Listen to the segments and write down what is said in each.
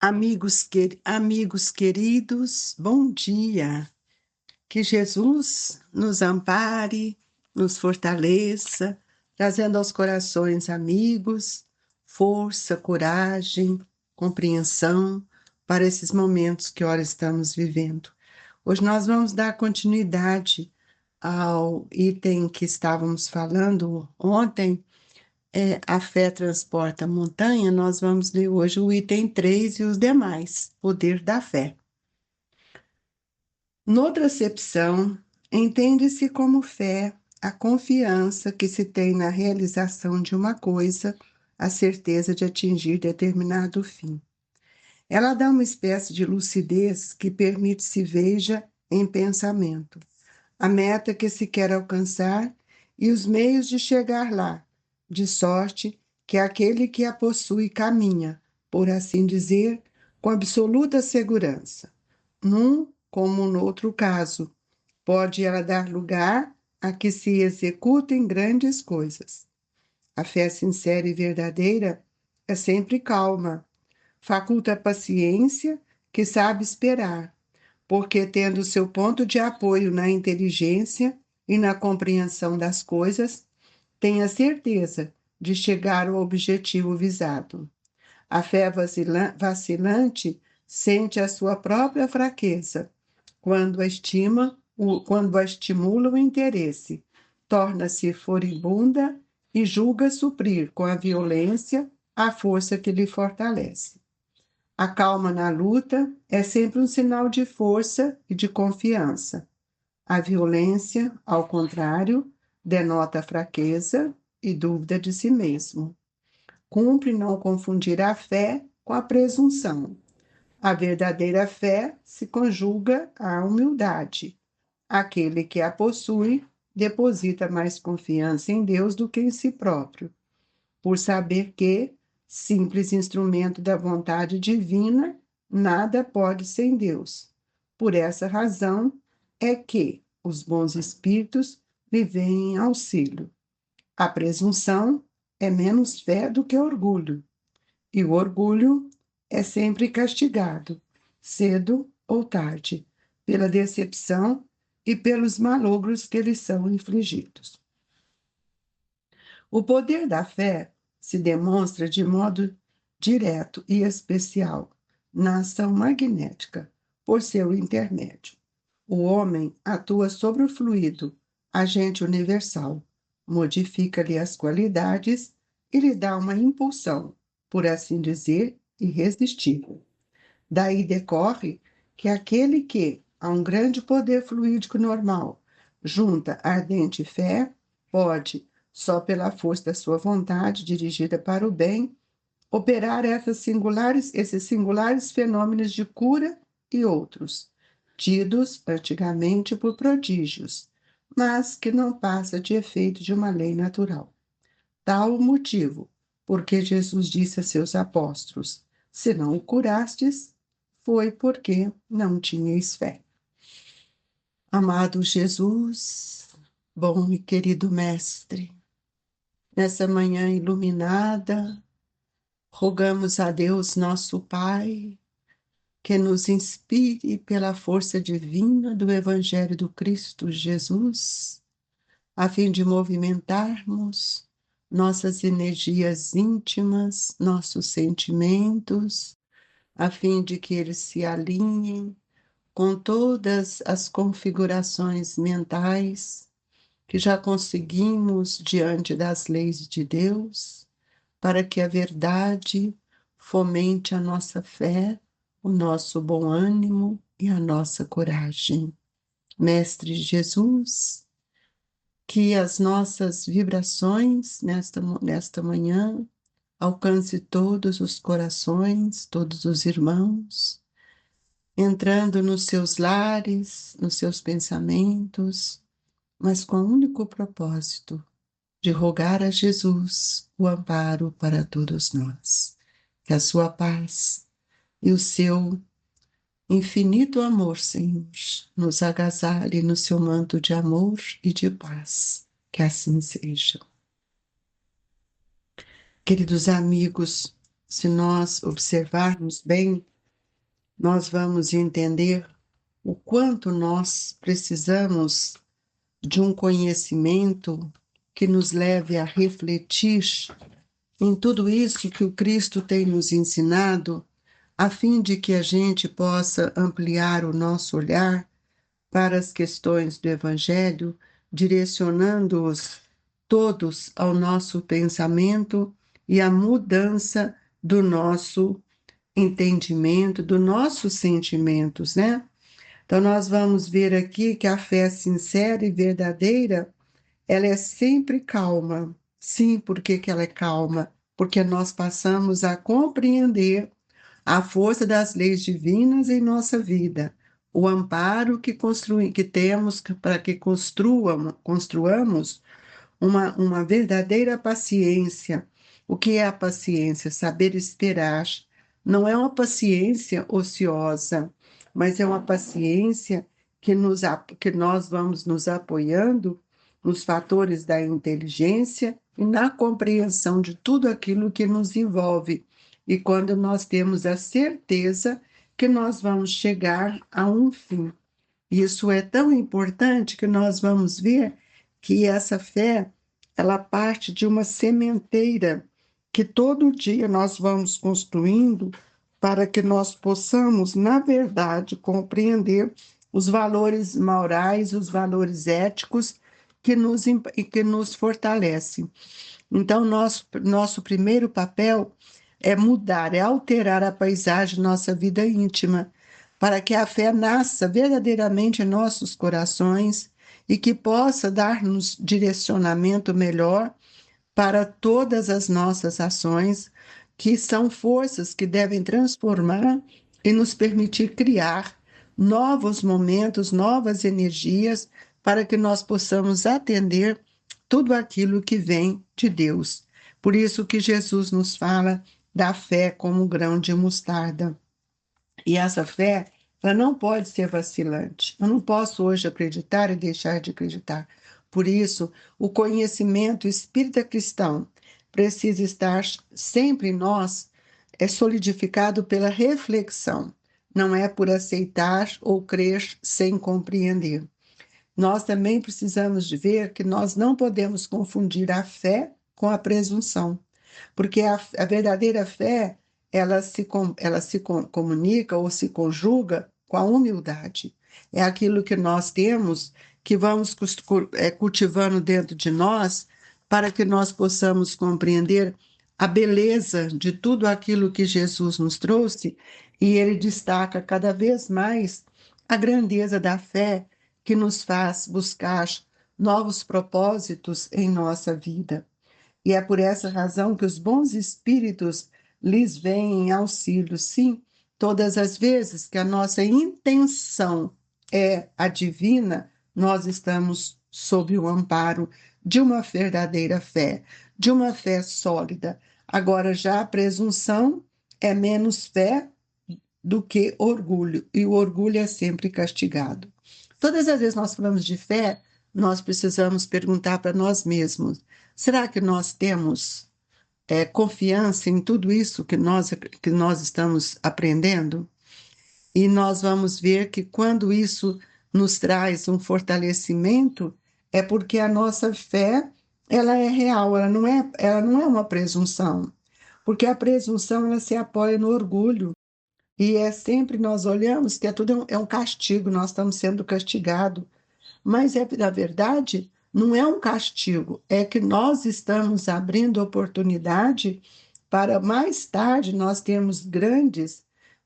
Amigos queridos, bom dia. Que Jesus nos ampare, nos fortaleça, trazendo aos corações amigos força, coragem, compreensão para esses momentos que ora estamos vivendo. Hoje nós vamos dar continuidade ao item que estávamos falando ontem. A fé transporta a montanha. Nós vamos ler hoje o item 3 e os demais, poder da fé. Noutra acepção, entende-se como fé a confiança que se tem na realização de uma coisa, a certeza de atingir determinado fim. Ela dá uma espécie de lucidez que permite se veja em pensamento a meta que se quer alcançar e os meios de chegar lá, de sorte que aquele que a possui caminha, por assim dizer, com absoluta segurança. Num como no outro caso, pode ela dar lugar a que se executem grandes coisas. A fé sincera e verdadeira é sempre calma, faculta a paciência que sabe esperar, porque tendo seu ponto de apoio na inteligência e na compreensão das coisas, tem a certeza de chegar ao objetivo visado. A fé vacilante sente a sua própria fraqueza quando a estimula o interesse, torna-se furibunda e julga suprir com a violência a força que lhe fortalece. A calma na luta é sempre um sinal de força e de confiança. A violência, ao contrário, denota fraqueza e dúvida de si mesmo. Cumpre não confundir a fé com a presunção. A verdadeira fé se conjuga à humildade. Aquele que a possui deposita mais confiança em Deus do que em si próprio, por saber que, simples instrumento da vontade divina, nada pode sem Deus. Por essa razão é que os bons espíritos lhe vêm em auxílio. A presunção é menos fé do que orgulho, e o orgulho é sempre castigado, cedo ou tarde, pela decepção e pelos malogros que lhes são infligidos. O poder da fé se demonstra de modo direto e especial na ação magnética, por seu intermédio. O homem atua sobre o fluido, agente universal, modifica-lhe as qualidades e lhe dá uma impulsão, por assim dizer, irresistível. Daí decorre que aquele que, a um grande poder fluídico normal, junta ardente fé, pode, só pela força da sua vontade dirigida para o bem, operar esses singulares fenômenos de cura e outros, tidos antigamente por prodígios, mas que não passa de efeito de uma lei natural. Tal o motivo porque Jesus disse a seus apóstolos: se não o curastes, foi porque não tinhais fé. Amado Jesus, bom e querido Mestre, nessa manhã iluminada, rogamos a Deus, nosso Pai, que nos inspire pela força divina do Evangelho do Cristo Jesus, a fim de movimentarmos nossas energias íntimas, nossos sentimentos, a fim de que eles se alinhem com todas as configurações mentais que já conseguimos diante das leis de Deus, para que a verdade fomente a nossa fé, o nosso bom ânimo e a nossa coragem. Mestre Jesus, que as nossas vibrações nesta manhã alcance todos os corações, todos os irmãos, entrando nos seus lares, nos seus pensamentos, mas com o único propósito de rogar a Jesus o amparo para todos nós. Que a sua paz e o seu infinito amor, Senhor, nos agasalhe no seu manto de amor e de paz. Que assim seja. Queridos amigos, se nós observarmos bem nós vamos entender o quanto nós precisamos de um conhecimento que nos leve a refletir em tudo isso que o Cristo tem nos ensinado, a fim de que a gente possa ampliar o nosso olhar para as questões do Evangelho, direcionando-os todos ao nosso pensamento e à mudança do nosso entendimento, dos nossos sentimentos, né? Então, nós vamos ver aqui que a fé sincera e verdadeira, ela é sempre calma. Sim, por que que ela é calma? Porque nós passamos a compreender a força das leis divinas em nossa vida, o amparo que temos para que construamos uma verdadeira paciência. O que é a paciência? Saber esperar. Não é uma paciência ociosa, mas é uma paciência que nós vamos nos apoiando nos fatores da inteligência e na compreensão de tudo aquilo que nos envolve. E quando nós temos a certeza que nós vamos chegar a um fim. Isso é tão importante que nós vamos ver que essa fé, ela parte de uma sementeira que todo dia nós vamos construindo para que nós possamos, na verdade, compreender os valores morais, os valores éticos que nos fortalecem. Então, nosso primeiro papel é mudar, é alterar a paisagem de nossa vida íntima, para que a fé nasça verdadeiramente em nossos corações e que possa dar-nos direcionamento melhor para todas as nossas ações, que são forças que devem transformar e nos permitir criar novos momentos, novas energias, para que nós possamos atender tudo aquilo que vem de Deus. Por isso que Jesus nos fala da fé como um grão de mostarda. E essa fé, ela não pode ser vacilante. Eu não posso hoje acreditar e deixar de acreditar. Por isso, o conhecimento espírita cristão precisa estar sempre em nós, é solidificado pela reflexão, não é por aceitar ou crer sem compreender. Nós também precisamos de ver que nós não podemos confundir a fé com a presunção, porque a verdadeira fé, ela se comunica ou se conjuga com a humildade. É aquilo que nós temos, que vamos cultivando dentro de nós, para que nós possamos compreender a beleza de tudo aquilo que Jesus nos trouxe, e ele destaca cada vez mais a grandeza da fé que nos faz buscar novos propósitos em nossa vida. E é por essa razão que os bons espíritos lhes vêm em auxílio, sim, todas as vezes que a nossa intenção é a divina, nós estamos sob o amparo de uma verdadeira fé, de uma fé sólida. Agora, já a presunção é menos fé do que orgulho, e o orgulho é sempre castigado. Todas as vezes que nós falamos de fé, nós precisamos perguntar para nós mesmos: será que nós temos confiança em tudo isso que nós estamos aprendendo? E nós vamos ver que quando isso nos traz um fortalecimento, é porque a nossa fé, ela é real, ela não é uma presunção. Porque a presunção, ela se apoia no orgulho. E é sempre nós olhamos que é um castigo, nós estamos sendo castigados. Mas na verdade, não é um castigo, é que nós estamos abrindo oportunidade para mais tarde nós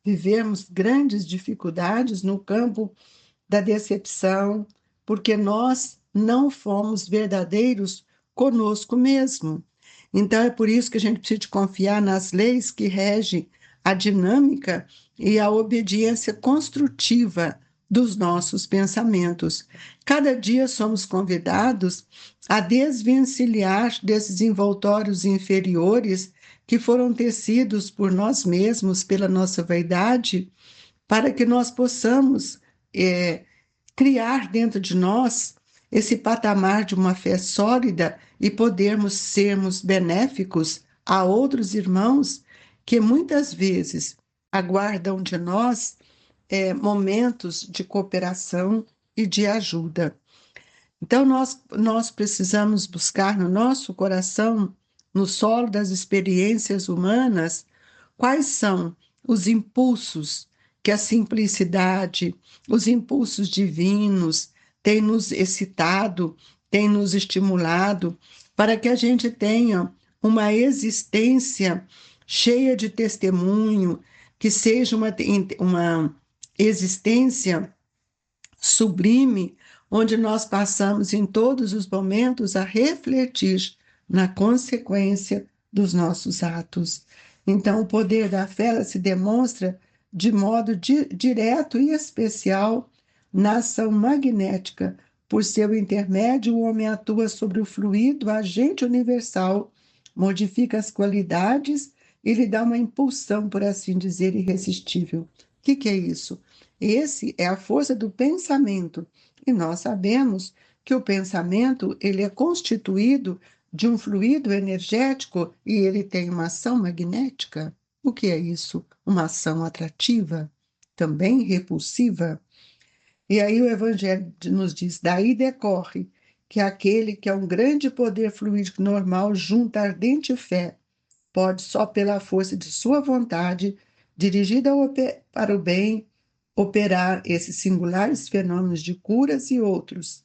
vivermos grandes dificuldades no campo da decepção, porque nós não fomos verdadeiros conosco mesmo. Então é por isso que a gente precisa de confiar nas leis que regem a dinâmica e a obediência construtiva dos nossos pensamentos. Cada dia somos convidados a desvencilhar desses envoltórios inferiores que foram tecidos por nós mesmos, pela nossa vaidade, para que nós possamos criar dentro de nós esse patamar de uma fé sólida e podermos sermos benéficos a outros irmãos que muitas vezes aguardam de nós momentos de cooperação e de ajuda. Então, nós precisamos buscar no nosso coração, no solo das experiências humanas, quais são os impulsos que a simplicidade, os impulsos divinos têm nos excitado, têm nos estimulado, para que a gente tenha uma existência cheia de testemunho, que seja uma existência sublime, onde nós passamos em todos os momentos a refletir na consequência dos nossos atos. Então, o poder da fé ela se demonstra de modo direto e especial na ação magnética. Por seu intermédio, o homem atua sobre o fluido, agente universal, modifica as qualidades e lhe dá uma impulsão, por assim dizer, irresistível. O que é isso? Esse é a força do pensamento. E nós sabemos que o pensamento ele é constituído de um fluido energético e ele tem uma ação magnética. O que é isso? Uma ação atrativa, também repulsiva. E aí o Evangelho nos diz: daí decorre que aquele que é um grande poder fluídico normal junta ardente fé, pode só pela força de sua vontade, dirigida para o bem, operar esses singulares fenômenos de curas e outros,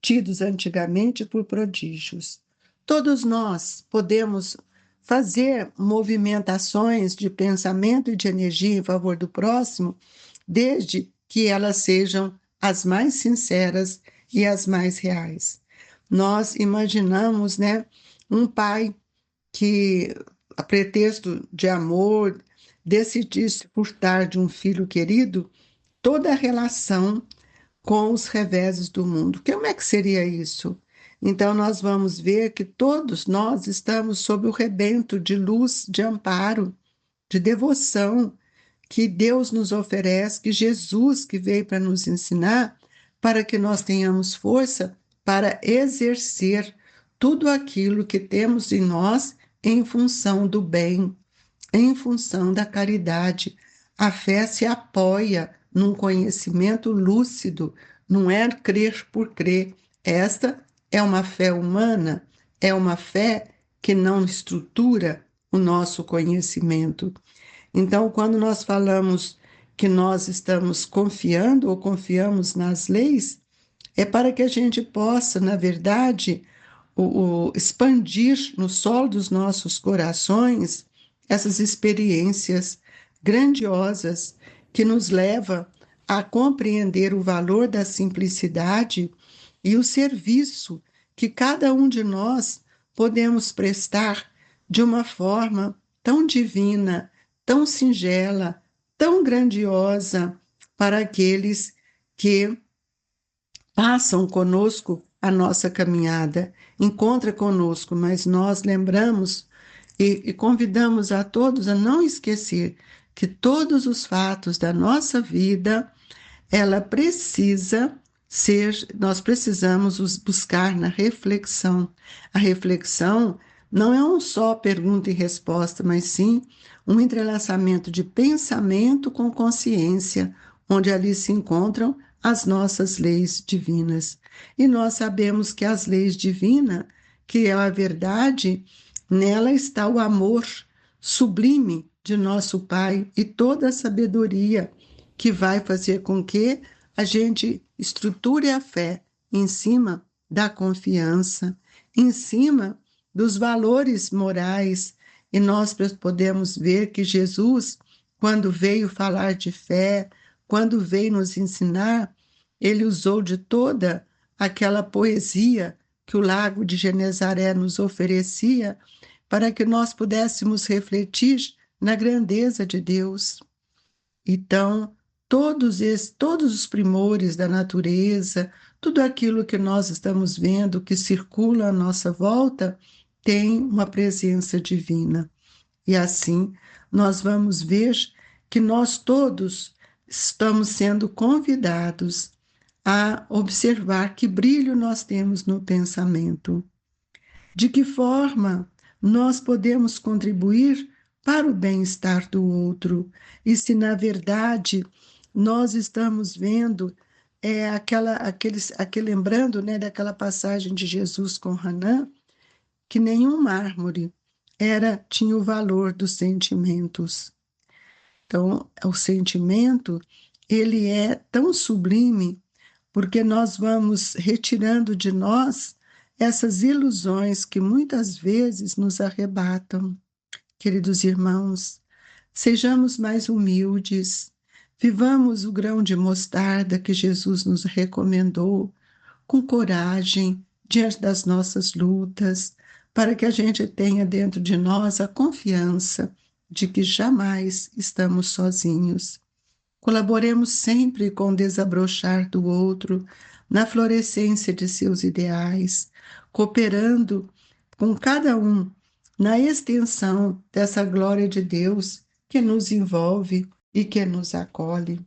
tidos antigamente por prodígios. Todos nós podemos fazer movimentações de pensamento e de energia em favor do próximo, desde que elas sejam as mais sinceras e as mais reais. Nós imaginamos, né, um pai que, a pretexto de amor, decidisse furtar de um filho querido toda a relação com os reveses do mundo. Como é que seria isso? Então, nós vamos ver que todos nós estamos sob o rebento de luz, de amparo, de devoção que Deus nos oferece, que Jesus que veio para nos ensinar, para que nós tenhamos força para exercer tudo aquilo que temos em nós em função do bem, em função da caridade. A fé se apoia num conhecimento lúcido, não é crer por crer. Esta é uma fé humana, é uma fé que não estrutura o nosso conhecimento. Então, quando nós falamos que nós estamos confiando ou confiamos nas leis, é para que a gente possa, na verdade, expandir no solo dos nossos corações essas experiências grandiosas que nos levam a compreender o valor da simplicidade e o serviço que cada um de nós podemos prestar de uma forma tão divina, tão singela, tão grandiosa para aqueles que passam conosco a nossa caminhada, encontra conosco, mas nós lembramos e convidamos a todos a não esquecer que todos os fatos da nossa vida, ela precisa ser, nós precisamos os buscar na reflexão. A reflexão não é um só pergunta e resposta, mas sim um entrelaçamento de pensamento com consciência, onde ali se encontram as nossas leis divinas. E nós sabemos que as leis divinas, que é a verdade, nela está o amor sublime de nosso Pai e toda a sabedoria que vai fazer com que a gente estruture a fé em cima da confiança, em cima dos valores morais. E nós podemos ver que Jesus, quando veio falar de fé, quando veio nos ensinar, ele usou de toda aquela poesia que o Lago de Genezaré nos oferecia para que nós pudéssemos refletir na grandeza de Deus. Então, todos os primores da natureza, tudo aquilo que nós estamos vendo, que circula à nossa volta, tem uma presença divina. E assim, nós vamos ver que nós todos estamos sendo convidados a observar que brilho nós temos no pensamento. De que forma nós podemos contribuir para o bem-estar do outro. E se, na verdade, nós estamos vendo lembrando, né, daquela passagem de Jesus com Hanã, que nenhum mármore tinha o valor dos sentimentos. Então, o sentimento, ele é tão sublime porque nós vamos retirando de nós essas ilusões que muitas vezes nos arrebatam. Queridos irmãos, sejamos mais humildes, vivamos o grão de mostarda que Jesus nos recomendou, com coragem, diante das nossas lutas, para que a gente tenha dentro de nós a confiança de que jamais estamos sozinhos. Colaboremos sempre com o desabrochar do outro, na florescência de seus ideais, cooperando com cada um na extensão dessa glória de Deus que nos envolve e que nos acolhe.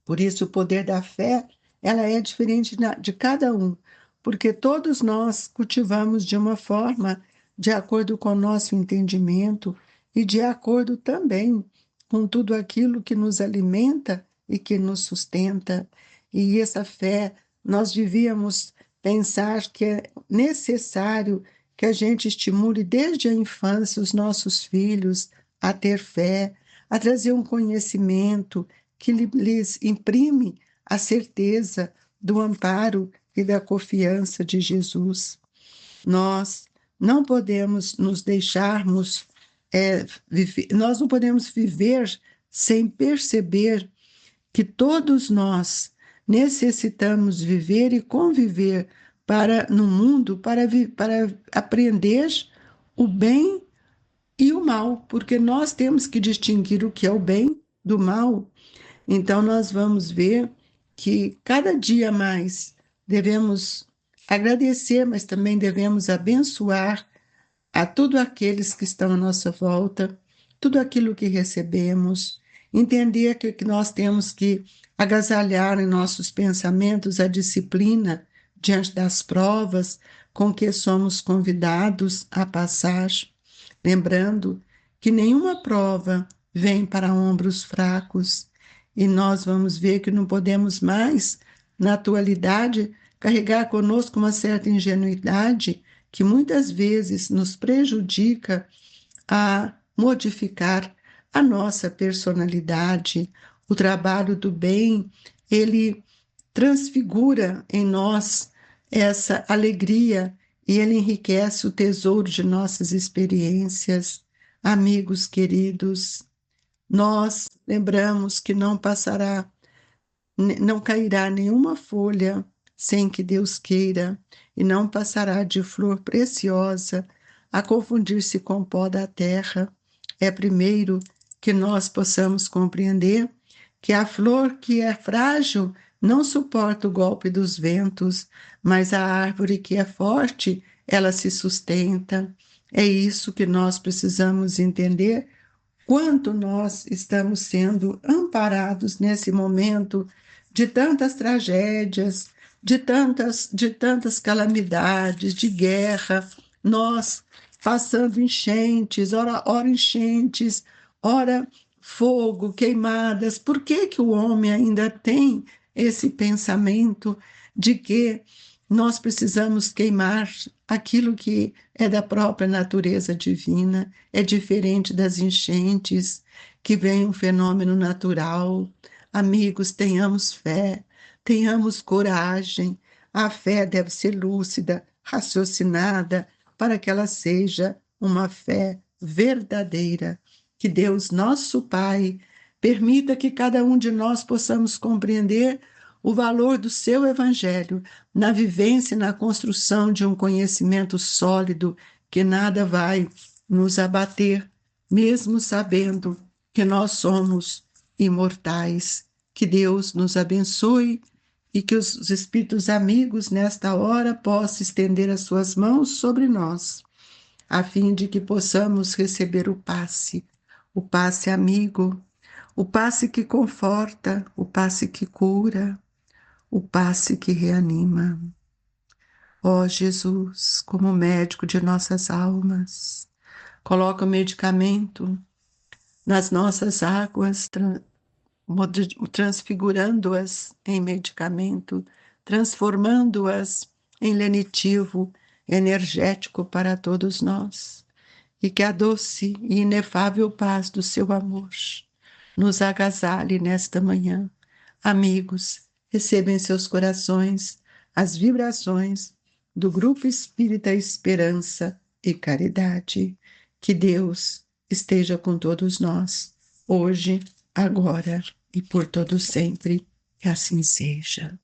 Por isso, o poder da fé, ela é diferente de cada um, porque todos nós cultivamos de uma forma de acordo com o nosso entendimento e de acordo também com tudo aquilo que nos alimenta e que nos sustenta. E essa fé, nós devíamos pensar que é necessário que a gente estimule desde a infância os nossos filhos a ter fé, a trazer um conhecimento que lhes imprime a certeza do amparo e da confiança de Jesus. Nós não podemos nos deixarmos, nós não podemos viver sem perceber que todos nós necessitamos viver e conviver no mundo para aprender o bem e o mal, porque nós temos que distinguir o que é o bem do mal. Então, nós vamos ver que cada dia mais devemos agradecer, mas também devemos abençoar a todos aqueles que estão à nossa volta, tudo aquilo que recebemos, entender que nós temos que agasalhar em nossos pensamentos a disciplina diante das provas com que somos convidados a passar, lembrando que nenhuma prova vem para ombros fracos, e nós vamos ver que não podemos mais, na atualidade, carregar conosco uma certa ingenuidade que muitas vezes nos prejudica a modificar a nossa personalidade. O trabalho do bem, ele transfigura em nós essa alegria e ele enriquece o tesouro de nossas experiências. Amigos queridos, nós lembramos que não cairá nenhuma folha sem que Deus queira, e não passará de flor preciosa a confundir-se com o pó da terra. É primeiro que nós possamos compreender que a flor que é frágil não suporta o golpe dos ventos, mas a árvore que é forte, ela se sustenta. É isso que nós precisamos entender, quanto nós estamos sendo amparados nesse momento de tantas tragédias, de tantas calamidades, de guerra, nós passando enchentes, ora enchentes, ora fogo, queimadas. Por que que o homem ainda tem esse pensamento de que nós precisamos queimar aquilo que é da própria natureza divina? É diferente das enchentes, que vem um fenômeno natural. Amigos, tenhamos fé, tenhamos coragem. A fé deve ser lúcida, raciocinada, para que ela seja uma fé verdadeira. Que Deus, nosso Pai, permita que cada um de nós possamos compreender o valor do seu Evangelho na vivência e na construção de um conhecimento sólido que nada vai nos abater, mesmo sabendo que nós somos imortais. Que Deus nos abençoe e que os espíritos amigos nesta hora possam estender as suas mãos sobre nós, a fim de que possamos receber o passe amigo, o passe que conforta, o passe que cura, o passe que reanima. Ó Jesus, como médico de nossas almas, Coloca o medicamento nas nossas águas, transfigurando-as em medicamento, transformando-as em lenitivo energético para todos nós. E que a doce e inefável paz do seu amor nos agasalhe nesta manhã. Amigos, recebam em seus corações as vibrações do Grupo Espírita Esperança e Caridade. Que Deus esteja com todos nós, hoje, agora e por todo sempre. Que assim seja.